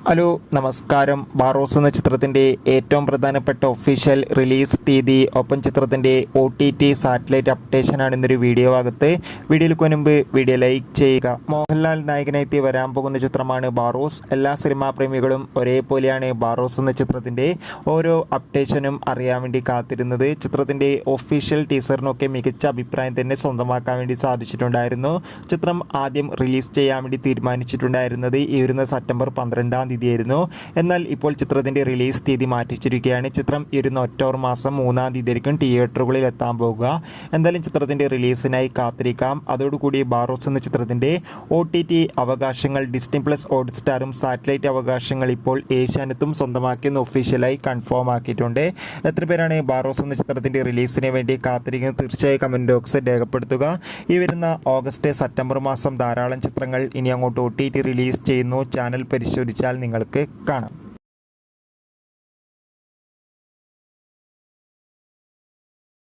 Hello നമസ്കാരം. ബാറോസ് എന്ന ചിത്രത്തിൻ്റെ ഏറ്റവും പ്രധാനപ്പെട്ട ഒഫീഷ്യൽ റിലീസ് തീയതി ഒപ്പം ചിത്രത്തിൻ്റെ OTT സാറ്റലൈറ്റ് അപ്ഡേഷനാണ് ഇന്നൊരു വീഡിയോ ഭാഗത്ത്. വീഡിയോയ്ക്ക് മുൻപ് വീഡിയോ ലൈക്ക് ചെയ്യുക. മോഹൻലാൽ നായകനെത്തി വരാൻ പോകുന്ന ചിത്രമാണ് ബാറോസ്. എല്ലാ സിനിമാ പ്രേമികളും ഒരേപോലെയാണ് ബാറോസ് എന്ന ചിത്രത്തിൻ്റെ ഓരോ അപ്ഡേഷനും അറിയാൻ വേണ്ടി കാത്തിരുന്നത്. ചിത്രത്തിൻ്റെ ഒഫീഷ്യൽ ടീസറിനൊക്കെ മികച്ച അഭിപ്രായം തന്നെ സ്വന്തമാക്കാൻ വേണ്ടി സാധിച്ചിട്ടുണ്ടായിരുന്നു. ചിത്രം ആദ്യം റിലീസ് ചെയ്യാൻ വേണ്ടി തീരുമാനിച്ചിട്ടുണ്ടായിരുന്നത് ഈ വരുന്ന സെപ്റ്റംബർ 12-ാം തീയതിയായിരുന്നു. എന്നാൽ ഇപ്പോൾ ചിത്രത്തിൻ്റെ റിലീസ് തീയതി മാറ്റിച്ചിരിക്കുകയാണ്. ചിത്രം ഇരുന്ന ഒക്ടോബർ മാസം 3-ാം തീയതിയായിരിക്കും തിയേറ്ററുകളിൽ എത്താൻ പോകുക. എന്തായാലും ചിത്രത്തിൻ്റെ റിലീസിനായി കാത്തിരിക്കാം. അതോടുകൂടി ബാറോസ് എന്ന ചിത്രത്തിൻ്റെ OTT അവകാശങ്ങൾ ഡിസ്നി പ്ലസ് ഹോട്ട്സ്റ്റാറും സാറ്റലൈറ്റ് അവകാശങ്ങൾ ഇപ്പോൾ ഏഷ്യാനെറ്റും സ്വന്തമാക്കിയെന്ന് ഒഫീഷ്യലായി കൺഫേം ആക്കിയിട്ടുണ്ട്. എത്ര പേരാണ് ബാറോസ് എന്ന ചിത്രത്തിൻ്റെ റിലീസിന് വേണ്ടി കാത്തിരിക്കുന്നത്? തീർച്ചയായും കമൻറ്റ് ബോക്സിൽ രേഖപ്പെടുത്തുക. ഈ വരുന്ന ഓഗസ്റ്റ് സെപ്റ്റംബർ മാസം ധാരാളം ചിത്രങ്ങൾ ഇനി അങ്ങോട്ട് OTT റിലീസ് ചെയ്യുന്നു. ചാനൽ പരിശോധിച്ചാൽ നിങ്ങൾക്ക് കാണാം.